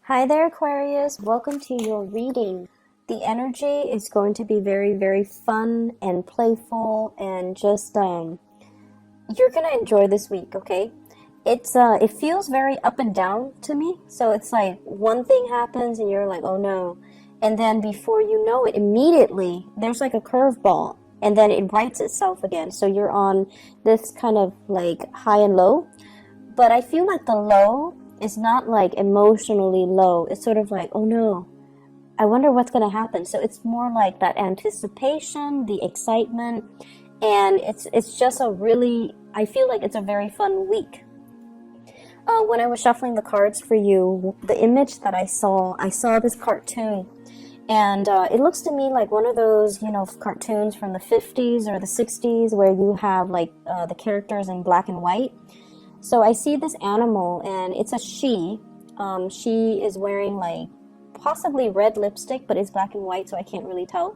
Hi there, Aquarius. Welcome to your reading. The energy is going to be very, very fun and playful and just you're going to enjoy this week, okay? It feels very up and down to me. So it's like one thing happens and you're like, "Oh no." And then before you know it, immediately there's like a curveball and then it rights itself again. So you're on this kind of like high and low. But I feel like the low is not like emotionally low. It's sort of like, oh no, I wonder what's going to happen. So it's more like that anticipation, the excitement, and it's just a really, I feel like it's a very fun week. When I was shuffling the cards for you, the image that I saw this cartoon, and it looks to me like one of those, cartoons from the 50s or the 60s where you have like the characters in black and white. So I see this animal, and it's a she. She is wearing like possibly red lipstick, but it's black and white, so I can't really tell.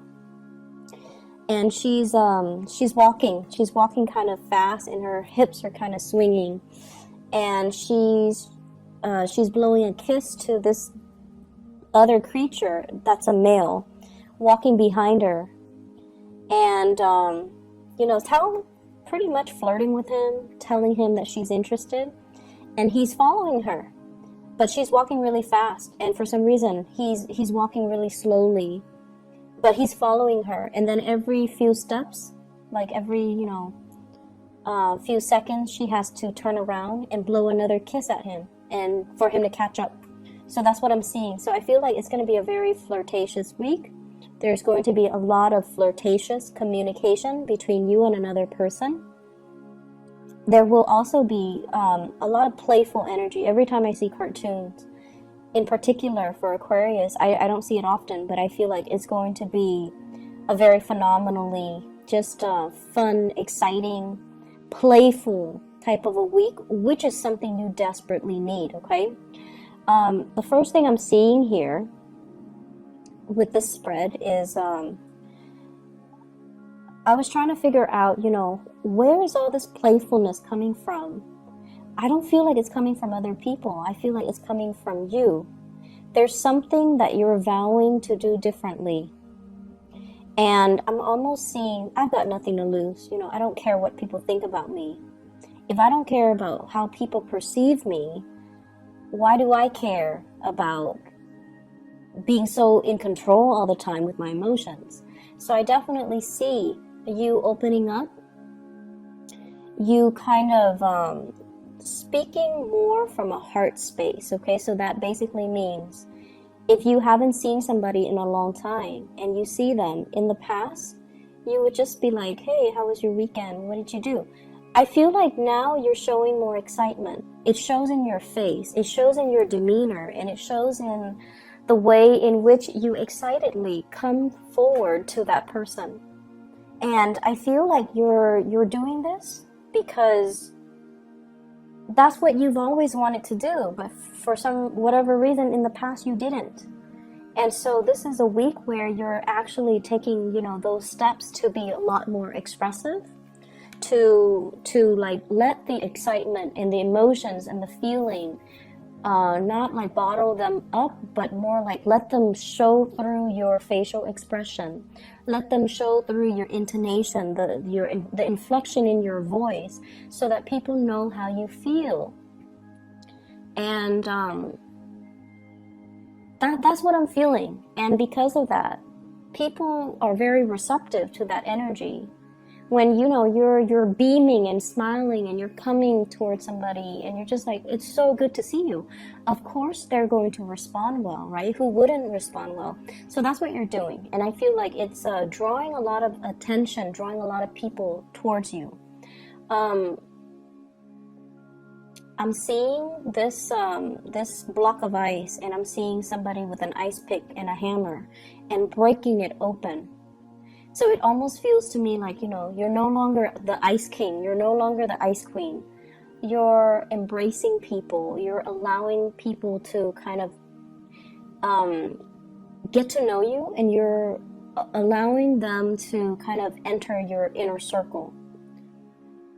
And she's walking. She's walking kind of fast, and her hips are kind of swinging. And she's blowing a kiss to this other creature that's a male, walking behind her, and pretty much flirting with him, telling him that she's interested, and he's following her. But she's walking really fast, and for some reason he's walking really slowly, but he's following her. And then every few steps, like every few seconds, she has to turn around and blow another kiss at him, and for him to catch up. So that's what I'm seeing. So I feel like it's going to be a very flirtatious week. There's going to be a lot of flirtatious communication between you and another person. There will also be a lot of playful energy. Every time I see cartoons, in particular for Aquarius, I don't see it often, but I feel like it's going to be a very phenomenally just fun, exciting, playful type of a week, which is something you desperately need, okay? The first thing I'm seeing here with this spread is I was trying to figure out, where is all this playfulness coming from? I don't feel like it's coming from other people. I feel like it's coming from you. There's something that you're vowing to do differently. And I'm almost seeing, I've got nothing to lose. I don't care what people think about me. If I don't care about how people perceive me, why do I care about being so in control all the time with my emotions? So I definitely see you opening up, you kind of speaking more from a heart space, okay? So that basically means if you haven't seen somebody in a long time and you see them in the past, you would just be like, hey, how was your weekend? What did you do? I feel like now you're showing more excitement. It shows in your face, it shows in your demeanor, and it shows in the way in which you excitedly come forward to that person. And I feel like you're doing this because that's what you've always wanted to do, but for some whatever reason in the past you didn't. And so this is a week where you're actually taking, those steps to be a lot more expressive, to like let the excitement and the emotions and the feeling not like bottle them up, but more like let them show through your facial expression. Let them show through your intonation, the inflection in your voice, so that people know how you feel. And that's what I'm feeling. And because of that, people are very receptive to that energy. When you're beaming and smiling and you're coming towards somebody and you're just like, it's so good to see you, of course they're going to respond well, right? Who wouldn't respond well? So that's what you're doing, and I feel like it's drawing a lot of attention, drawing a lot of people towards you. I'm seeing this block of ice, and I'm seeing somebody with an ice pick and a hammer and breaking it open. So it almost feels to me like, you're no longer the ice king. You're no longer the ice queen. You're embracing people. You're allowing people to kind of get to know you, and you're allowing them to kind of enter your inner circle.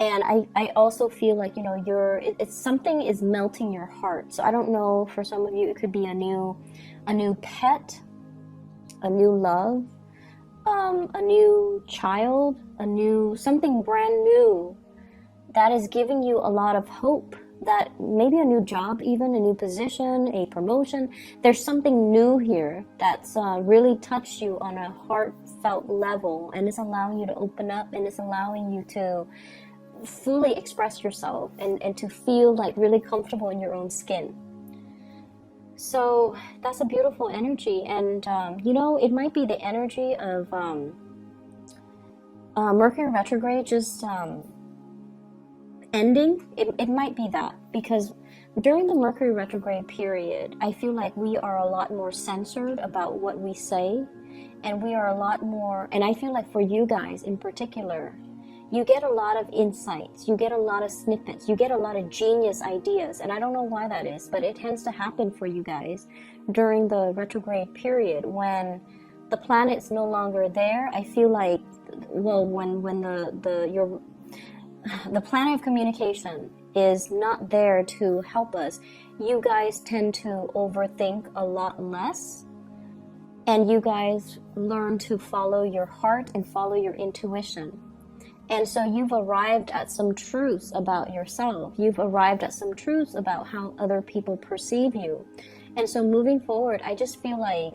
And I also feel like, you know, it's something is melting your heart. So I don't know, for some of you, it could be a new pet, a new love, a new child, something brand new that is giving you a lot of hope, that maybe a new job, even a new position, a promotion. There's something new here that's really touched you on a heartfelt level, and it's allowing you to open up, and it's allowing you to fully express yourself and to feel like really comfortable in your own skin. So that's a beautiful energy. And you know, it might be the energy of Mercury retrograde just ending. It might be that, because during the Mercury retrograde period, I feel like we are a lot more censored about what we say, and we are a lot more, and I feel like for you guys in particular, you get a lot of insights, you get a lot of snippets, you get a lot of genius ideas, and I don't know why that is, but it tends to happen for you guys during the retrograde period when the planet's no longer there. I feel like, well, when the planet of communication is not there to help us, you guys tend to overthink a lot less, and you guys learn to follow your heart and follow your intuition. And so you've arrived at some truths about yourself. You've arrived at some truths about how other people perceive you. And so moving forward, I just feel like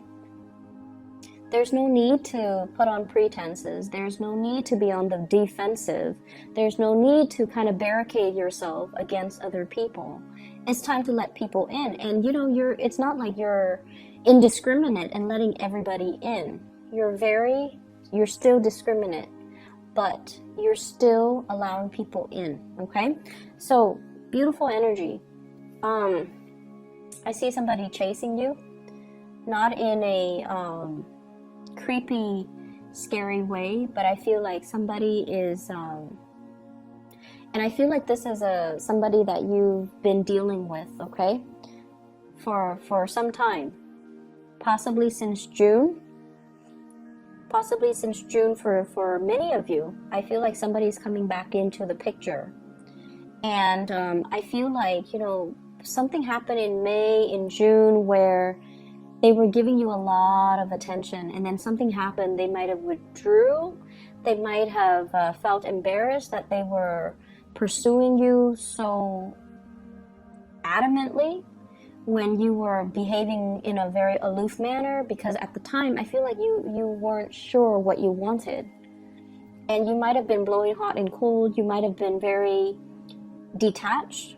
there's no need to put on pretenses. There's no need to be on the defensive. There's no need to kind of barricade yourself against other people. It's time to let people in. And you know, it's not like you're indiscriminate and letting everybody in. You're still discriminate, but you're still allowing people in, okay? So, beautiful energy. I see somebody chasing you, not in a creepy, scary way, but I feel like somebody is, and I feel like this is somebody that you've been dealing with, okay? For some time, possibly since June for many of you. I feel like somebody's coming back into the picture. And I feel like, you know, something happened in May, in June, where they were giving you a lot of attention, and then something happened. They might have withdrew. They might have felt embarrassed that they were pursuing you so adamantly when you were behaving in a very aloof manner, because at the time I feel like you weren't sure what you wanted, and you might have been blowing hot and cold. You might have been very detached,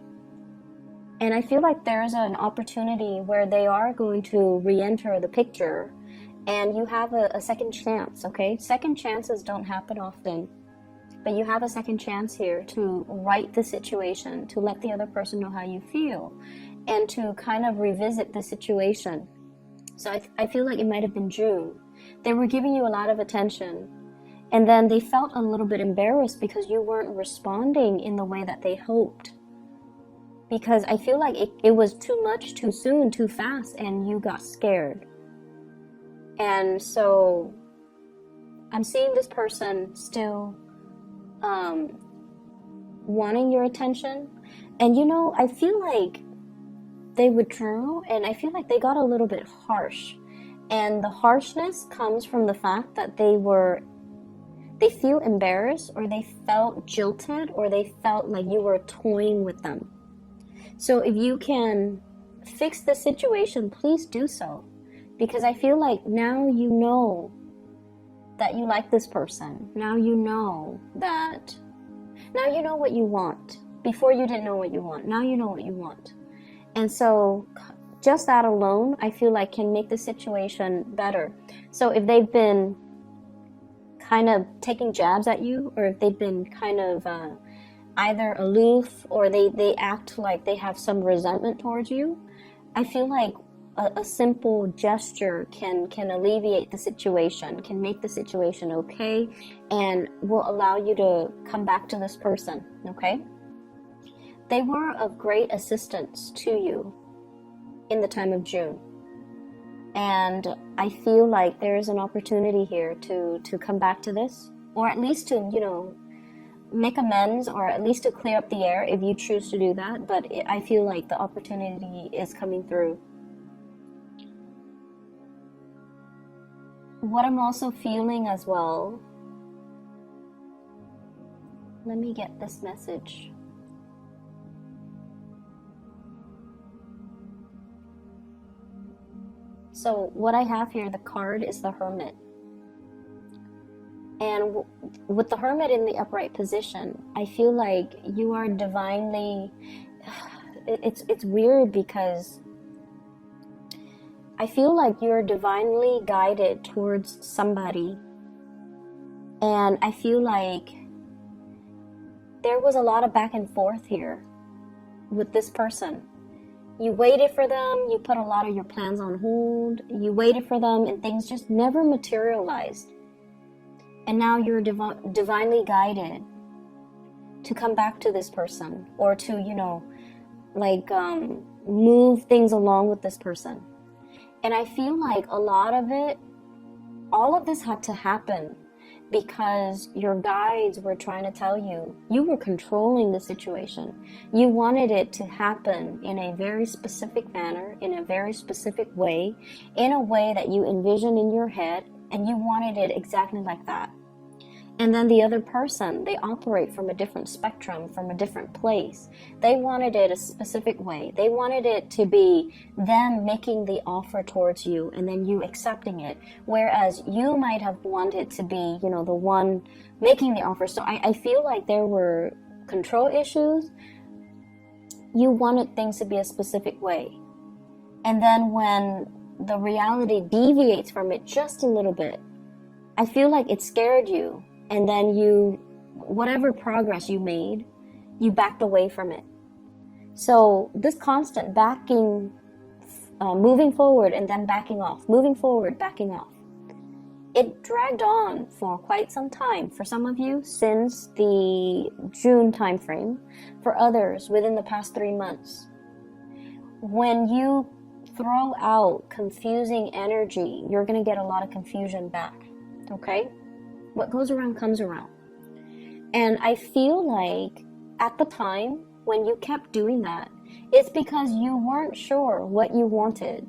and I feel like there's an opportunity where they are going to re-enter the picture, and you have a second chance, okay? Second chances don't happen often, but you have a second chance here to right the situation, to let the other person know how you feel, and to kind of revisit the situation. So I feel like it might have been June. They were giving you a lot of attention, and then they felt a little bit embarrassed because you weren't responding in the way that they hoped. Because I feel like it was too much, too soon, too fast, and you got scared. And so I'm seeing this person still wanting your attention. And you know, I feel like they withdrew, and I feel like they got a little bit harsh. And the harshness comes from the fact that they feel embarrassed, or they felt jilted, or they felt like you were toying with them. So if you can fix the situation, please do so. Because I feel like now you know that you like this person. Now you know what you want. Before you didn't know what you want. Now you know what you want. And so just that alone, I feel like can make the situation better. So if they've been kind of taking jabs at you, or if they've been kind of either aloof, or they act like they have some resentment towards you, I feel like a simple gesture can alleviate the situation, can make the situation okay, and will allow you to come back to this person, okay? They were of great assistance to you in the time of June. And I feel like there is an opportunity here to come back to this, or at least to, you know, make amends, or at least to clear up the air if you choose to do that. But I feel like the opportunity is coming through. What I'm also feeling as well, let me get this message. So what I have here, the card is the Hermit. And with the Hermit in the upright position, I feel like you are divinely, it's weird because I feel like you're divinely guided towards somebody. And I feel like there was a lot of back and forth here with this person. You waited for them, you put a lot of your plans on hold, you waited for them, and things just never materialized. And now you're divinely guided to come back to this person, or to, you know, like move things along with this person. And I feel like a lot of it, all of this had to happen because your guides were trying to tell you, you were controlling the situation. You wanted it to happen in a very specific manner, in a very specific way, in a way that you envisioned in your head, and you wanted it exactly like that. And then the other person, they operate from a different spectrum, from a different place. They wanted it a specific way. They wanted it to be them making the offer towards you and then you accepting it. Whereas you might have wanted to be, you know, the one making the offer. So I feel like there were control issues. You wanted things to be a specific way. And then when the reality deviates from it just a little bit, I feel like it scared you. And then you, whatever progress you made, you backed away from it. So this constant backing, moving forward and then backing off, moving forward, backing off, it dragged on for quite some time. For some of you, since the June timeframe. For others, within the past 3 months. When you throw out confusing energy, you're going to get a lot of confusion back. Okay? What goes around comes around. And I feel like at the time when you kept doing that, it's because you weren't sure what you wanted.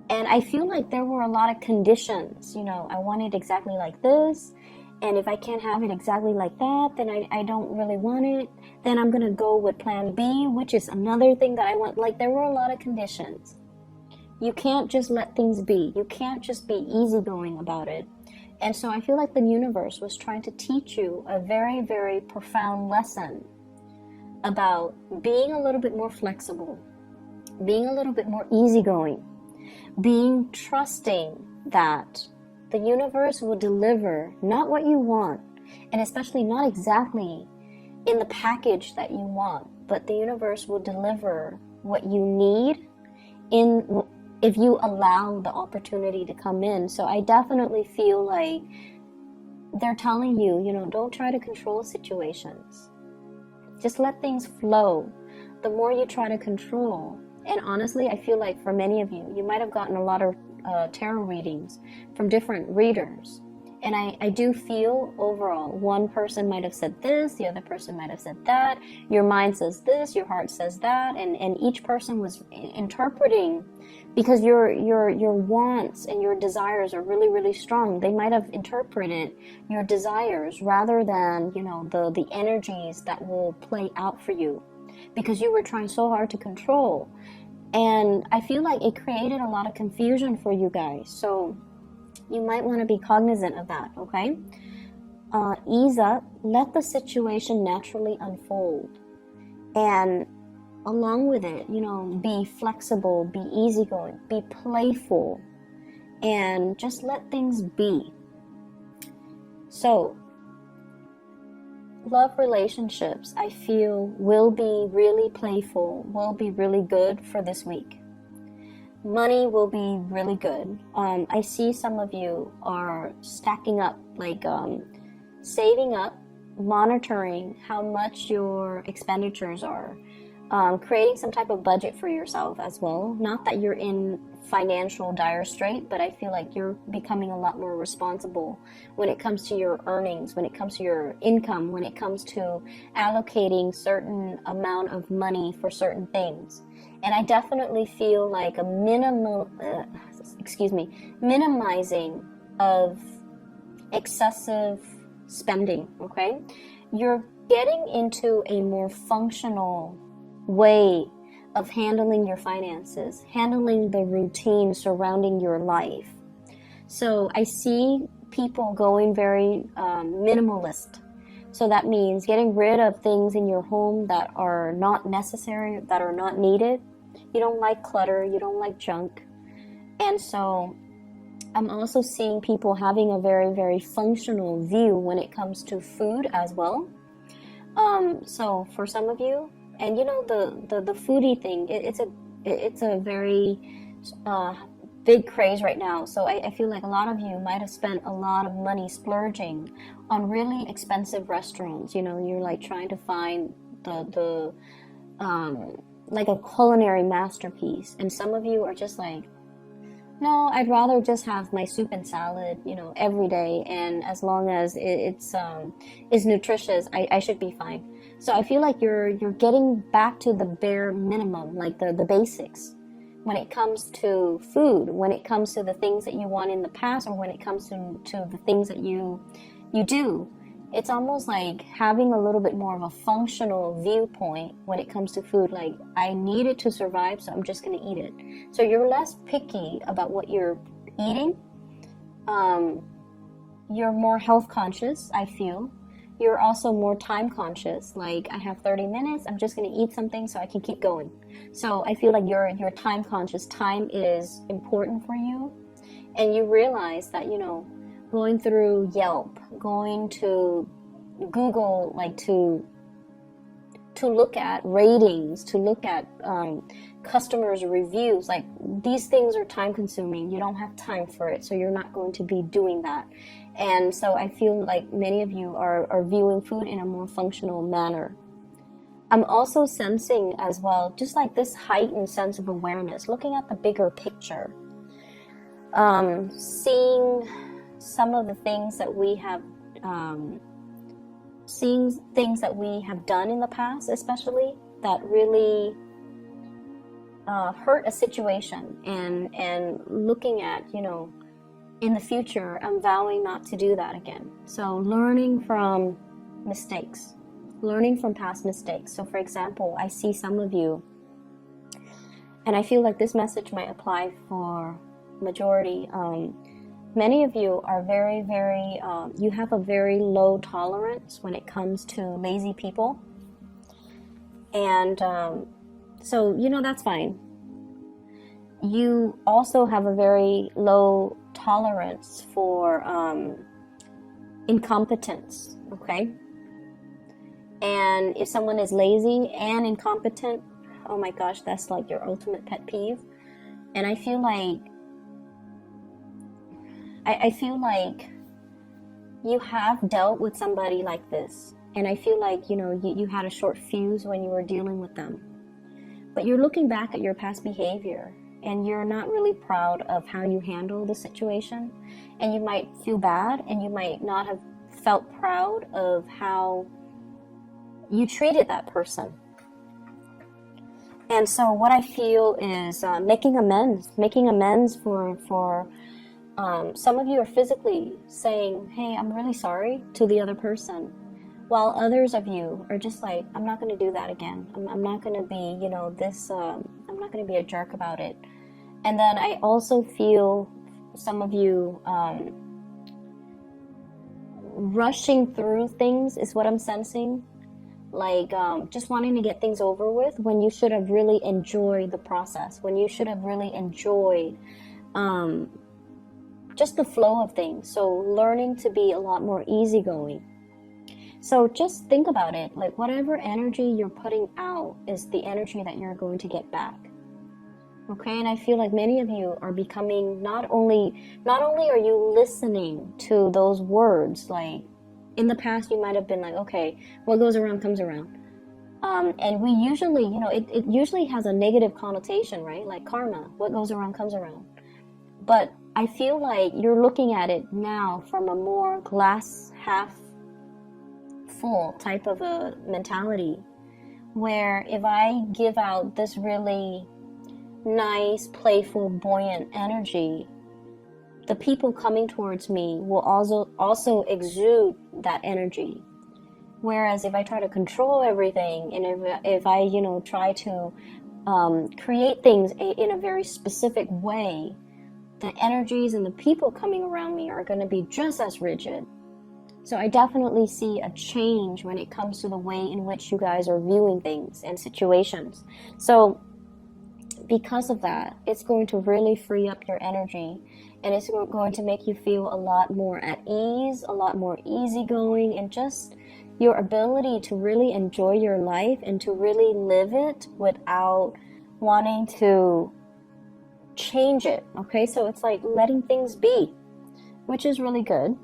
And I feel like there were a lot of conditions. You know, I want it exactly like this. And if I can't have it exactly like that, then I don't really want it. Then I'm going to go with plan B, which is another thing that I want. Like, there were a lot of conditions. You can't just let things be. You can't just be easygoing about it. And so I feel like the universe was trying to teach you a very, very profound lesson about being a little bit more flexible, being a little bit more easygoing, being trusting that the universe will deliver not what you want, and especially not exactly in the package that you want, but the universe will deliver what you need if you allow the opportunity to come in. So I definitely feel like they're telling you, you know, don't try to control situations. Just let things flow. The more you try to control, and honestly, I feel like for many of you, you might have gotten a lot of tarot readings from different readers. And I do feel overall, one person might have said this, the other person might have said that, your mind says this, your heart says that, and each person was interpreting, because your wants and your desires are really, really strong. They might have interpreted your desires rather than, you know, the energies that will play out for you, because you were trying so hard to control. And I feel like it created a lot of confusion for you guys. So you might want to be cognizant of that, okay? Ease up, let the situation naturally unfold. And along with it, you know, be flexible, be easygoing, be playful, and just let things be. So, love relationships, I feel, will be really playful, will be really good for this week. Money will be really good. I see some of you are stacking up, like saving up, monitoring how much your expenditures are, creating some type of budget for yourself as well. Not that you're in financial dire strait, but I feel like you're becoming a lot more responsible when it comes to your earnings, when it comes to your income, when it comes to allocating certain amount of money for certain things. And I definitely feel like a minimizing of excessive spending, okay? You're getting into a more functional way of handling your finances, handling the routine surrounding your life. So I see people going very minimalist. So that means getting rid of things in your home that are not necessary, that are not needed. You don't like clutter, you don't like junk. And so I'm also seeing people having a very, very functional view when it comes to food as well. So for some of you, and you know, the foodie thing, it's a very big craze right now. So I feel like a lot of you might have spent a lot of money splurging on really expensive restaurants. You know, you're like trying to find the like a culinary masterpiece. And some of you are just like, no, I'd rather just have my soup and salad, you know, every day. And as long as it's nutritious, I should be fine. So I feel like you're getting back to the bare minimum, like the basics. When it comes to food, when it comes to the things that you want in the past, or when it comes to the things that you do, it's almost like having a little bit more of a functional viewpoint when it comes to food. Like, I need it to survive, so I'm just going to eat it. So you're less picky about what you're eating. You're more health conscious, I feel. You're also more time conscious. Like, I have 30 minutes, I'm just going to eat something so I can keep going. So I feel like you're time conscious. Time is important for you. And you realize that, you know, going through Yelp, going to Google, like to look at ratings, to look at customers' reviews, like these things are time consuming. You don't have time for it, so you're not going to be doing that. And so I feel like many of you are viewing food in a more functional manner. I'm also sensing as well, just like this heightened sense of awareness, looking at the bigger picture, seeing some of the things that we have, seeing things that we have done in the past, especially that really hurt a situation, and looking at, you know, in the future, I'm vowing not to do that again. So learning from mistakes, learning from past mistakes. So for example, I see some of you, and I feel like this message might apply for majority. Many of you are very, very, you have a very low tolerance when it comes to lazy people. And so, you know, that's fine. You also have a very low tolerance for incompetence, okay? And if someone is lazy and incompetent, oh my gosh, that's like your ultimate pet peeve. And I feel like you have dealt with somebody like this, and I feel like, you know, you had a short fuse when you were dealing with them. But you're looking back at your past behavior, and you're not really proud of how you handle the situation, and you might feel bad, and you might not have felt proud of how you treated that person. And so what I feel is making amends for some of you are physically saying, hey, I'm really sorry to the other person, while others of you are just like, I'm not going to do that again. I'm not going to be, you know, this, I'm not going to be a jerk about it. And then I also feel some of you rushing through things is what I'm sensing. Like just wanting to get things over with when you should have really enjoyed the process, when you should have really enjoyed just the flow of things. So learning to be a lot more easygoing. So just think about it, like whatever energy you're putting out is the energy that you're going to get back. Okay, and I feel like many of you are becoming, not only are you listening to those words, like in the past you might have been like, okay, what goes around comes around. And we usually, it usually has a negative connotation, right? Like karma, what goes around comes around. But I feel like you're looking at it now from a more glass half full type of a mentality, where if I give out this really nice, playful, buoyant energy, the people coming towards me will also exude that energy. Whereas if I try to control everything, and if I try to create things in a very specific way, the energies and the people coming around me are going to be just as rigid. So I definitely see a change when it comes to the way in which you guys are viewing things and situations. So because of that, it's going to really free up your energy, and it's going to make you feel a lot more at ease, a lot more easygoing, and just your ability to really enjoy your life and to really live it without wanting to change it. Okay, so it's like letting things be, which is really good.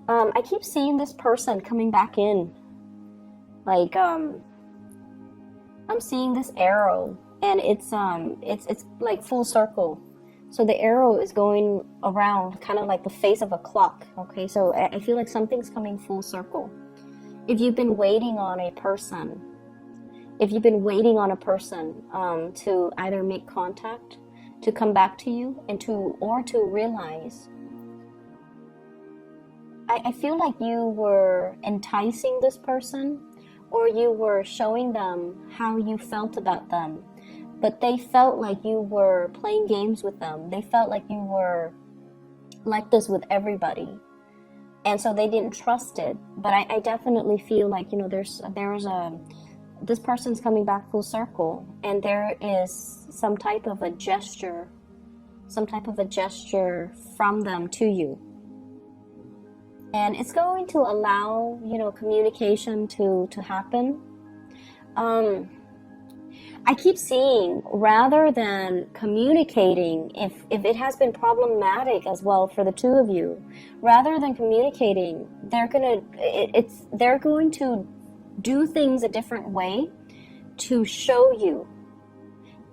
I keep seeing this person coming back in, like I'm seeing this arrow, and it's like full circle. So the arrow is going around kind of like the face of a clock. Okay, so I feel like something's coming full circle. If you've been waiting on a person, to either make contact, to come back to you, and to realize, I feel like you were enticing this person, or you were showing them how you felt about them, but they felt like you were playing games with them. They felt like you were like this with everybody, and so they didn't trust it. But I definitely feel like this person's coming back full circle, and there is some type of a gesture from them to you. And it's going to allow, communication to happen. I keep seeing, rather than communicating, if it has been problematic as well for the two of you, rather than communicating, they're going to do things a different way to show you.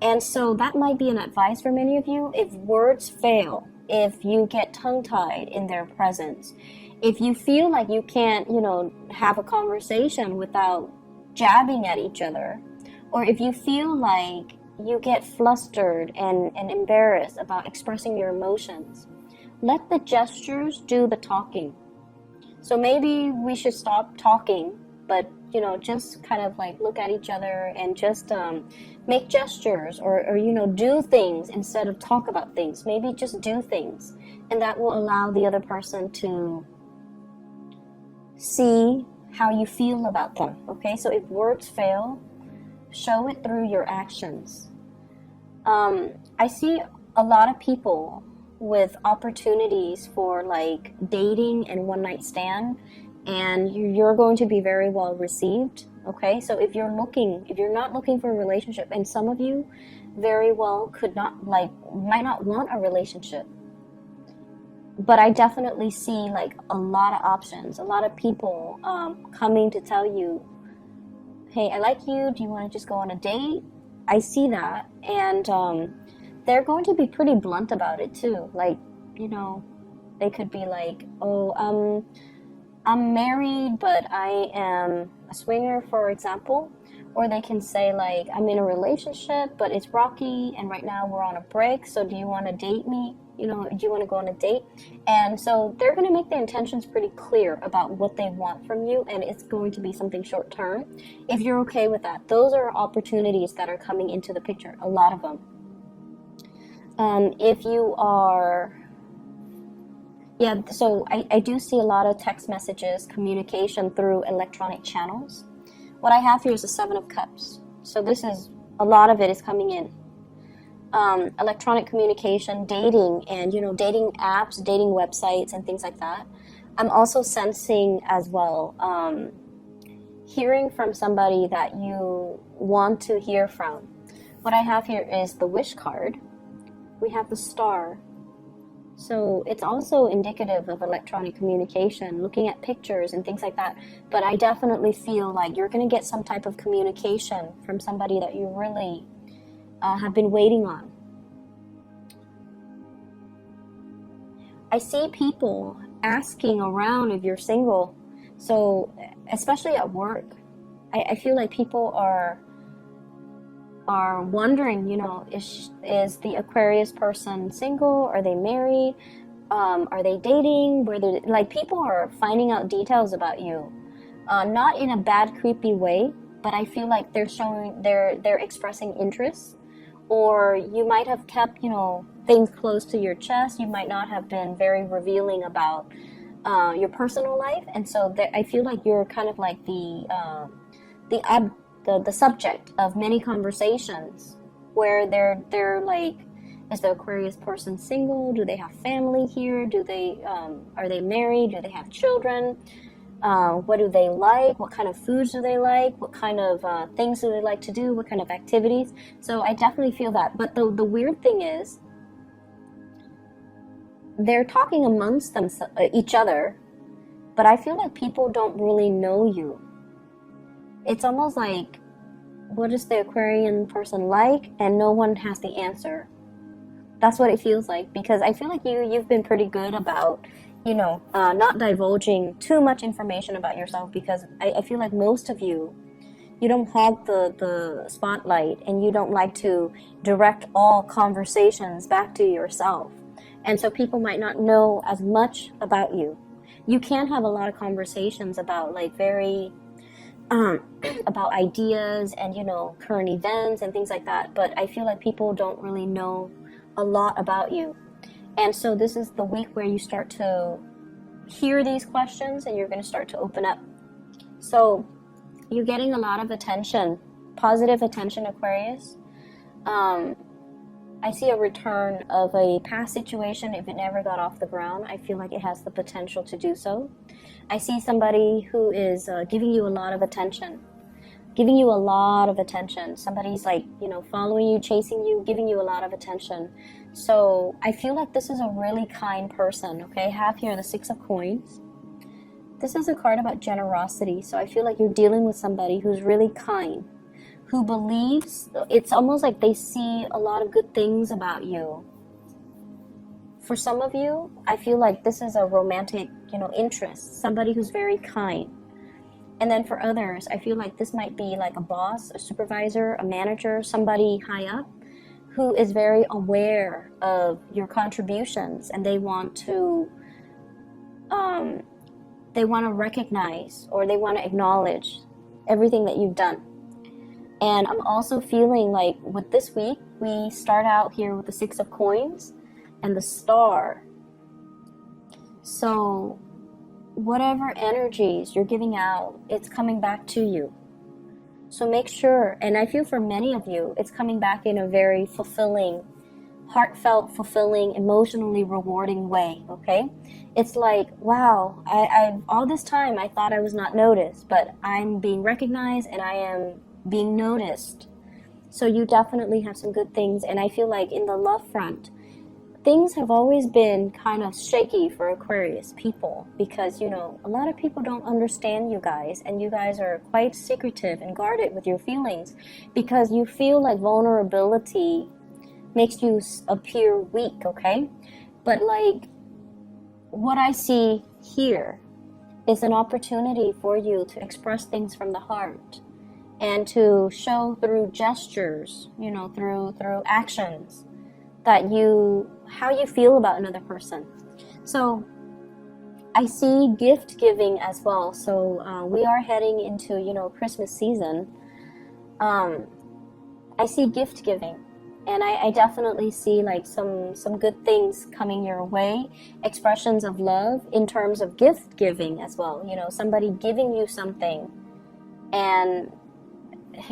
And so that might be an advice for many of you. If words fail, if you get tongue-tied in their presence, if you feel like you can't, have a conversation without jabbing at each other, or if you feel like you get flustered and embarrassed about expressing your emotions, let the gestures do the talking. So maybe we should stop talking, but just kind of like look at each other and just make gestures, or do things instead of talk about things. Maybe just do things, and that will allow the other person to see how you feel about them. Okay, so if words fail, show it through your actions. I see a lot of people with opportunities for like dating and one night stand, and you're going to be very well received. Okay, so if you're not looking for a relationship, and some of you very well might not want a relationship, but I definitely see like a lot of options, a lot of people coming to tell you, hey, I like you, do you want to just go on a date? I see that, and they're going to be pretty blunt about it too. Like, they could be like, oh, I'm married, but I am a swinger, for example. Or they can say like, I'm in a relationship, but it's rocky, and right now we're on a break, so do you want to date me? Do you want to go on a date? And so they're going to make their intentions pretty clear about what they want from you, and it's going to be something short term. If you're okay with that, those are opportunities that are coming into the picture, a lot of them. If you are... Yeah, so I do see a lot of text messages, communication through electronic channels. What I have here is the 7 of Cups. So a lot of it is coming in. Electronic communication, dating, and dating apps, dating websites, and things like that. I'm also sensing as well, hearing from somebody that you want to hear from. What I have here is the Wish card. We have the Star. So it's also indicative of electronic communication, looking at pictures and things like that. But I definitely feel like you're going to get some type of communication from somebody that you really have been waiting on. I see people asking around if you're single. So especially at work, I feel like people are wondering, you know, is the Aquarius person single? Are they married? Are they dating? Like, people are finding out details about you, not in a bad, creepy way, but I feel like they're expressing interest, or you might have kept, you know, things close to your chest. You might not have been very revealing about your personal life, and so I feel like you're kind of like the subject of many conversations where they're like, is the Aquarius person single? Do they have family here? Do they are they married? Do they have children? What do they like? What kind of foods do they like? What kind of things do they like to do? What kind of activities? So I definitely feel that. But the weird thing is, they're talking amongst each other, but I feel like people don't really know you. It's almost like, what is the Aquarian person like? And no one has the answer. That's what it feels like, because I feel like you've been pretty good about, you know, not divulging too much information about yourself, because I feel like most of you don't hog the spotlight, and you don't like to direct all conversations back to yourself. And so people might not know as much about you. You can have a lot of conversations about, like, very about ideas and, you know, current events and things like that, but I feel like people don't really know a lot about you. And so this is the week where you start to hear these questions, and you're going to start to open up. So you're getting a lot of attention, positive attention, Aquarius. I see a return of a past situation. If it never got off the ground, I feel like it has the potential to do so. I see somebody who is giving you a lot of attention. Somebody's, like, you know, following you, chasing you, giving you a lot of attention. So I feel like this is a really kind person, okay? I have here the Six of Coins. This is a card about generosity. So I feel like you're dealing with somebody who's really kind, who believes, it's almost like they see a lot of good things about you. For some of you, I feel like this is a romantic, you know, interest, somebody who's very kind. And then for others, I feel like this might be like a boss, a supervisor, a manager, somebody high up who is very aware of your contributions, and they want to recognize, or they want to acknowledge everything that you've done. And I'm also feeling like with this week, we start out here with the Six of Coins and the Star. So whatever energies you're giving out, it's coming back to you. So make sure, and I feel for many of you, it's coming back in a very fulfilling, heartfelt, fulfilling, emotionally rewarding way, okay? It's like, wow, I all this time I thought I was not noticed, but I'm being recognized and I am being noticed. So you definitely have some good things. And I feel like in the love front, things have always been kind of shaky for Aquarius people, because, you know, a lot of people don't understand you guys, and you guys are quite secretive and guarded with your feelings, because you feel like vulnerability makes you appear weak, okay? But, like, what I see here is an opportunity for you to express things from the heart, and to show through gestures, you know, through actions, that how you feel about another person. So I see gift giving as well. So we are heading into, you know, Christmas season. I see gift giving, and I definitely see like some good things coming your way, expressions of love in terms of gift giving as well. You know, somebody giving you something, and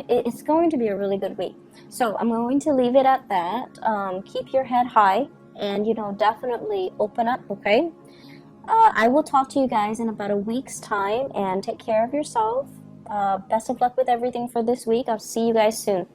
it's going to be a really good week. So I'm going to leave it at that. Keep your head high, and, you know, definitely open up, okay? I will talk to you guys in about a week's time, and take care of yourself. Best of luck with everything for this week. I'll see you guys soon.